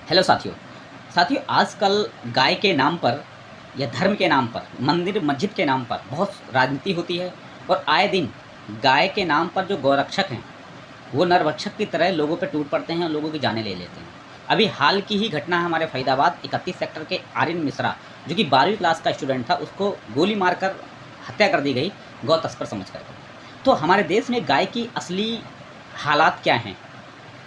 Hello साथियों आजकल गाय के नाम पर या धर्म के नाम पर, मंदिर मस्जिद के नाम पर बहुत राजनीति होती है और आए दिन गाय के नाम पर जो गौरक्षक हैं वो नरभक्षक की तरह लोगों पर टूट पड़ते हैं और लोगों की जानें ले लेते हैं। अभी हाल की ही घटना है हमारे फरीदाबाद 31 सेक्टर के आर्यन मिश्रा, जो कि 12वीं क्लास का स्टूडेंट था, उसको गोली मारकर हत्या कर दी गई गौ तस्कर समझ कर। तो हमारे देश में गाय की असली हालात क्या हैं,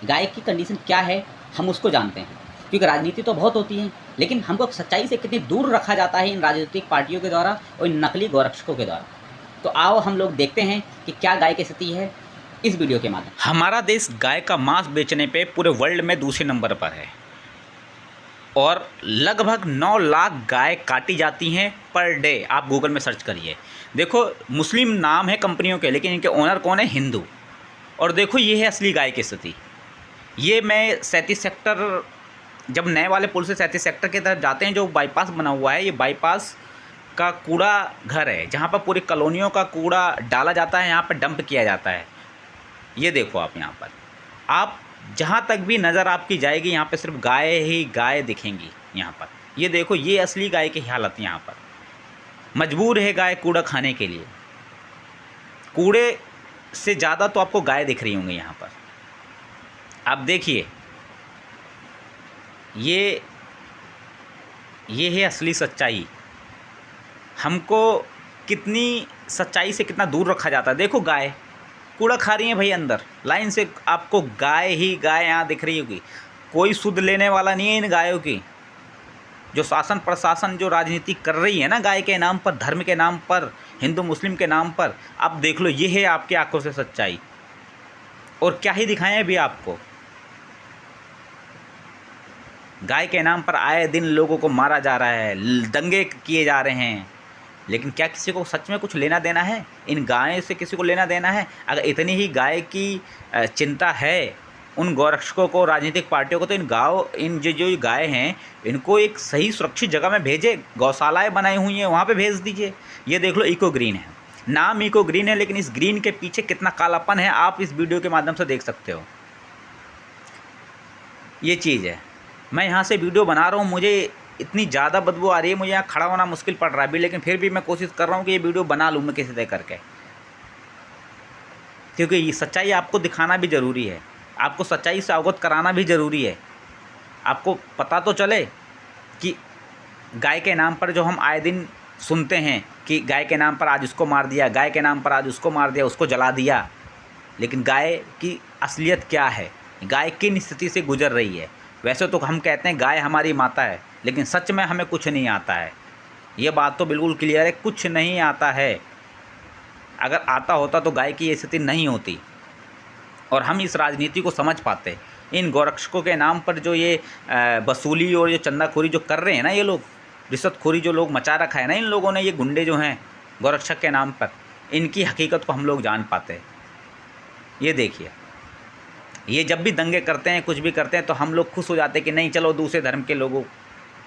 गाय की कंडीशन क्या है, हम उसको जानते हैं। क्योंकि राजनीति तो बहुत होती है, लेकिन हमको सच्चाई से कितनी दूर रखा जाता है इन राजनीतिक पार्टियों के द्वारा और इन नकली गौरक्षकों के द्वारा। तो आओ हम लोग देखते हैं कि क्या गाय की स्थिति है इस वीडियो के माध्यम। हमारा देश गाय का मांस बेचने पे पूरे वर्ल्ड में दूसरे नंबर पर है और लगभग 9 लाख गाय काटी जाती हैं पर डे। आप गूगल में सर्च करिए, देखो मुस्लिम नाम है कंपनियों के, लेकिन इनके ओनर कौन है? हिंदू। और देखो ये है असली गाय की स्थिति। ये मैं 37 सेक्टर, जब नए वाले पुल से 37 सेक्टर की तरफ जाते हैं, जो बाईपास बना हुआ है, ये बाईपास का कूड़ा घर है जहाँ पर पूरी कॉलोनियों का कूड़ा डाला जाता है, यहाँ पर डंप किया जाता है। ये देखो आप, यहाँ पर आप जहाँ तक भी नज़र आपकी जाएगी यहाँ पे सिर्फ गाय ही गाय दिखेंगी। यहाँ पर ये देखो, ये असली गाय की हालत। यहाँ पर मजबूर है गाय कूड़ा खाने के लिए। कूड़े से ज़्यादा तो आपको गाय दिख रही होंगी यहाँ पर। आप देखिए, ये है असली सच्चाई। हमको कितनी सच्चाई से कितना दूर रखा जाता है। देखो गाय कूड़ा खा रही है भाई, अंदर लाइन से आपको गाय ही गाय यहाँ दिख रही होगी। कोई सुध लेने वाला नहीं है इन गायों की। जो शासन प्रशासन जो राजनीति कर रही है ना गाय के नाम पर, धर्म के नाम पर, हिंदू मुस्लिम के नाम पर, आप देख लो, ये है आपकी आंखों से सच्चाई। और क्या ही दिखाएं अभी आपको। गाय के नाम पर आए दिन लोगों को मारा जा रहा है, दंगे किए जा रहे हैं, लेकिन क्या किसी को सच में कुछ लेना देना है? इन गायों से किसी को लेना देना है? अगर इतनी ही गाय की चिंता है उन गौरक्षकों को, राजनीतिक पार्टियों को, तो इन जो गाय हैं इनको एक सही सुरक्षित जगह में भेजे। गौशालाएँ बनाई हुई हैं, वहाँ पे भेज दीजिए। ये देख लो, इको ग्रीन है, नाम इको ग्रीन है, लेकिन इस ग्रीन के पीछे कितना कालापन है आप इस वीडियो के माध्यम से देख सकते हो। ये चीज़ है। मैं यहाँ से वीडियो बना रहा हूँ, मुझे इतनी ज़्यादा बदबू आ रही है, मुझे यहाँ खड़ा होना मुश्किल पड़ रहा है अभी, लेकिन फिर भी मैं कोशिश कर रहा हूँ कि ये वीडियो बना लूँ मैं किसी तरह करके, क्योंकि ये सच्चाई आपको दिखाना भी ज़रूरी है, आपको सच्चाई से अवगत कराना भी ज़रूरी है। आपको पता तो चले कि गाय के नाम पर जो हम आए दिन सुनते हैं कि गाय के नाम पर आज उसको मार दिया, गाय के नाम पर आज उसको मार दिया, उसको जला दिया, लेकिन गाय की असलियत क्या है, गाय किन स्थिति से गुजर रही है। वैसे तो हम कहते हैं गाय हमारी माता है, लेकिन सच में हमें कुछ नहीं आता है। ये बात तो बिल्कुल क्लियर है, कुछ नहीं आता है। अगर आता होता तो गाय की ये स्थिति नहीं होती और हम इस राजनीति को समझ पाते। इन गौरक्षकों के नाम पर जो ये वसूली और ये चंदाखोरी जो कर रहे हैं ना, ये लोग रिश्वतखोरी जो लोग मचा रखा है ना इन लोगों ने, ये गुंडे जो हैं गौरक्षक के नाम पर, इनकी हकीकत को हम लोग जान पाते हैं। ये देखिए, ये जब भी दंगे करते हैं, कुछ भी करते हैं, तो हम लोग खुश हो जाते हैं कि नहीं चलो दूसरे धर्म के लोगों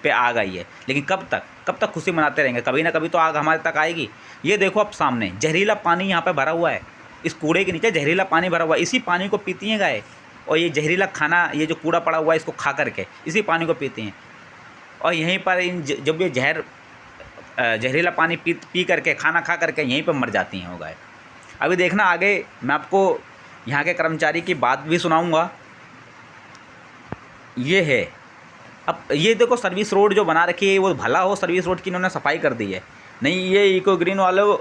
पे आग आई है। लेकिन कब तक खुशी मनाते रहेंगे? कभी ना कभी तो आग हमारे तक आएगी। ये देखो आप सामने जहरीला पानी यहाँ पे भरा हुआ है, इस कूड़े के नीचे जहरीला पानी भरा हुआ है। इसी पानी को पीती हैं गाय, और ये जहरीला खाना, ये जो कूड़ा पड़ा हुआ है, इसको खा करके इसी पानी को पीती हैं। और यहीं पर जब ये जहरीला पानी पी करके, खाना खा करके यहीं पर मर जाती हैं वो गाय। अभी देखना आगे मैं आपको यहाँ के कर्मचारी की बात भी सुनाऊंगा। ये है, अब ये देखो सर्विस रोड जो बना रखी है, वो भला हो सर्विस रोड की इन्होंने सफाई कर दी है। नहीं, ये इको ग्रीन वालों,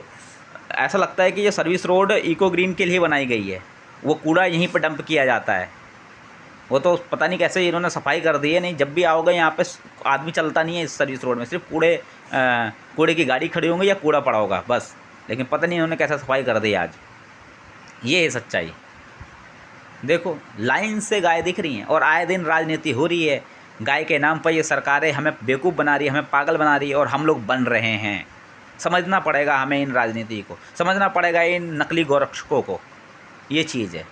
ऐसा लगता है कि ये सर्विस रोड इको ग्रीन के लिए बनाई गई है। वो कूड़ा यहीं पर डंप किया जाता है। वो तो पता नहीं कैसे इन्होंने सफाई कर दी है। नहीं, जब भी आओगे यहाँ पे आदमी चलता नहीं है इस सर्विस रोड में, सिर्फ कूड़े की गाड़ी खड़ी होंगी या कूड़ा पड़ा होगा बस। लेकिन पता नहीं इन्होंने कैसा सफाई कर दी आज। ये है सच्चाई। देखो लाइन से गाय दिख रही हैं और आए दिन राजनीति हो रही है। गाय के नाम पर ये सरकारें हमें बेवकूफ़ बना रही है, हमें पागल बना रही है, और हम लोग बन रहे हैं। समझना पड़ेगा हमें इन राजनीति को, समझना पड़ेगा इन नकली गौरक्षकों को। ये चीज़ है।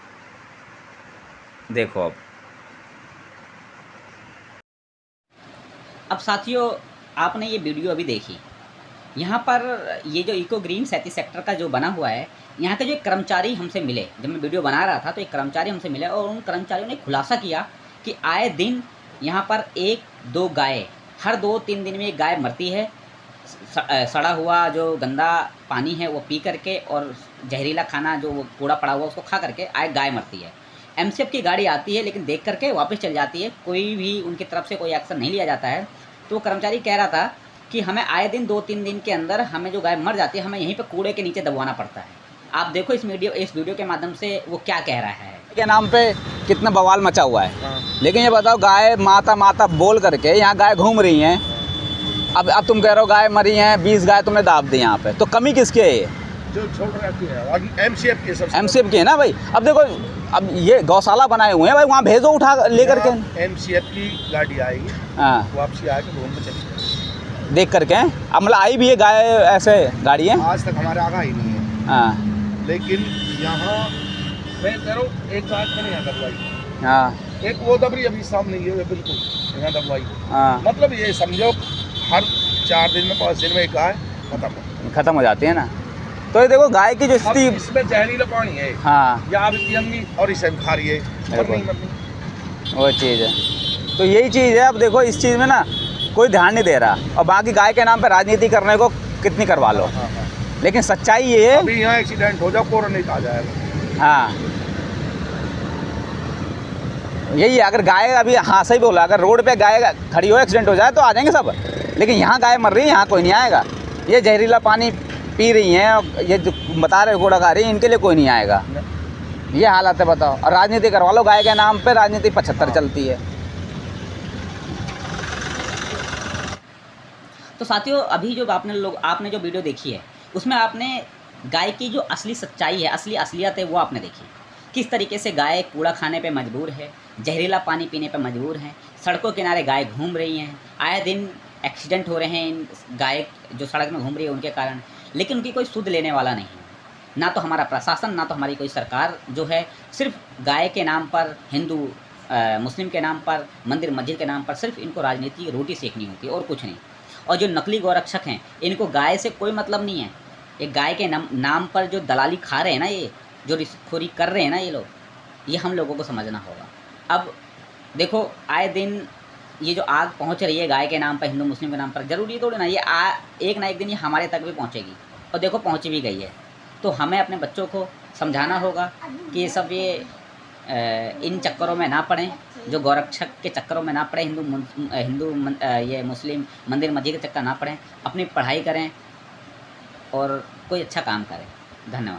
देखो अब साथियों, आपने ये वीडियो अभी देखी, यहाँ पर ये जो इको ग्रीन 37 सेक्टर का जो बना हुआ है, यहाँ के जो एक कर्मचारी हमसे मिले, जब मैं वीडियो बना रहा था तो एक कर्मचारी हमसे मिले और उन कर्मचारियों ने खुलासा किया कि आए दिन यहाँ पर 1-2 गाय, हर 2-3 दिन में एक गाय मरती है। सड़ा हुआ जो गंदा पानी है वो पी करके और जहरीला खाना जो वो कूड़ा पड़ा हुआ उसको खा करके गाय मरती है। एमसीएफ की गाड़ी आती है लेकिन देख करके वापस चल जाती है, कोई भी उनकी तरफ से कोई एक्शन नहीं लिया जाता है। तो वो कर्मचारी कह रहा था कि हमें आए दिन 2-3 दिन के अंदर हमें जो गाय मर जाती है हमें यहीं पर कूड़े के नीचे दबवाना पड़ता है। आप देखो इस वीडियो के माध्यम से वो क्या कह रहा है। के नाम पे कितना बवाल मचा हुआ है। लेकिन ये बताओ, गाय माता माता बोल करके यहाँ गाय घूम रही हैं। अब तुम कह रहे हो गाय मरी हैं, 20 गाय तुमने दाब दी यहाँ पे, तो कमी किसकी है? ये जो छोड़ रखी है एमसीएफ की, सबसे एमसीएफ की है ना भाई। अब देखो, अब ये गौशाला बनाए हुए हैं भाई, वहाँ भेजो उठा लेकर के। एमसीएफ की गाड़ी आएगी, हाँ, वापसी आके घूम में चली जाएगी देख करके। अब मतलब आई भी है गाय ऐसे गाड़ी है? आज तक हमारे आगा ही नहीं है। हाँ लेकिन यहाँ मैं कह रहा हूँ एक गाय मैंने यहाँ दबवाई, हाँ एक वो दबरी अभी सामने ये बिल्कुल यहाँ दबवाई। हाँ, मतलब ये समझो हर 4 दिन में 5 दिन में एक गाय खत्म हो जाती है ना। तो ये देखो गाय की जो अब स्थिति। इसमें जहरीला पानी है, हाँ, या अभी पियंगी और इसे खा रही है, मरनी। वो चीज़ है। तो यही चीज़ है। अब देखो इस चीज़ में ना कोई ध्यान नहीं दे रहा, और बाकी गाय के नाम पे राजनीति करने को कितनी करवा लो। हाँ, हाँ। लेकिन सच्चाई ये है। अभी यहाँ एक्सीडेंट हो जाओ कोरोना आ जाएगा। हाँ, यही है। अगर गाय अभी, हाँ सही बोला, अगर रोड पे गाय खड़ी हो एक्सीडेंट हो जाए तो आ जाएंगे सब। लेकिन यहाँ गाय मर रही है, यहाँ कोई नहीं आएगा। ये जहरीला पानी पी रही हैं और ये जो बता रहे कूड़ा खा रही है, इनके लिए कोई नहीं आएगा। ये हालत है, बताओ। और राजनीति करवा लो गाय के नाम पे, राजनीति 75 चलती है। तो साथियों, अभी जो आपने जो वीडियो देखी है उसमें आपने गाय की जो असली सच्चाई है, असली असलियत है, वो आपने देखी। किस तरीके से गाय कूड़ा खाने पे मजबूर है, जहरीला पानी पीने पे मजबूर है, सड़कों किनारे गाय घूम रही हैं, आए दिन एक्सीडेंट हो रहे हैं इन गाय जो सड़क में घूम रही है उनके कारण। लेकिन उनकी कोई सुध लेने वाला नहीं है, ना तो हमारा प्रशासन, ना तो हमारी कोई सरकार जो है सिर्फ गाय के नाम पर, हिंदू मुस्लिम के नाम पर, मंदिर मस्जिद के नाम पर सिर्फ इनको राजनीति रोटी सेकनी होती है और कुछ नहीं। और जो नकली गौरक्षक हैं इनको गाय से कोई मतलब नहीं है। ये गाय के नाम पर जो दलाली खा रहे हैं ना, ये जो रिश्वतखोरी कर रहे हैं ना ये लोग, ये हम लोगों को समझना होगा। अब देखो आए दिन ये जो आग पहुंच रही है गाय के नाम पर, हिंदू मुस्लिम के नाम पर, जरूरी थोड़ी ना ये एक ना एक दिन ये हमारे तक भी पहुंचेगी। और देखो पहुंच भी गई है। तो हमें अपने बच्चों को समझाना होगा कि ये सब इन चक्करों में ना पड़ें, जो गौरक्षक के चक्करों में ना पड़े, ये मुस्लिम मंदिर मस्जिद के चक्कर ना पड़ें, अपनी पढ़ाई करें और कोई अच्छा काम करें। धन्यवाद।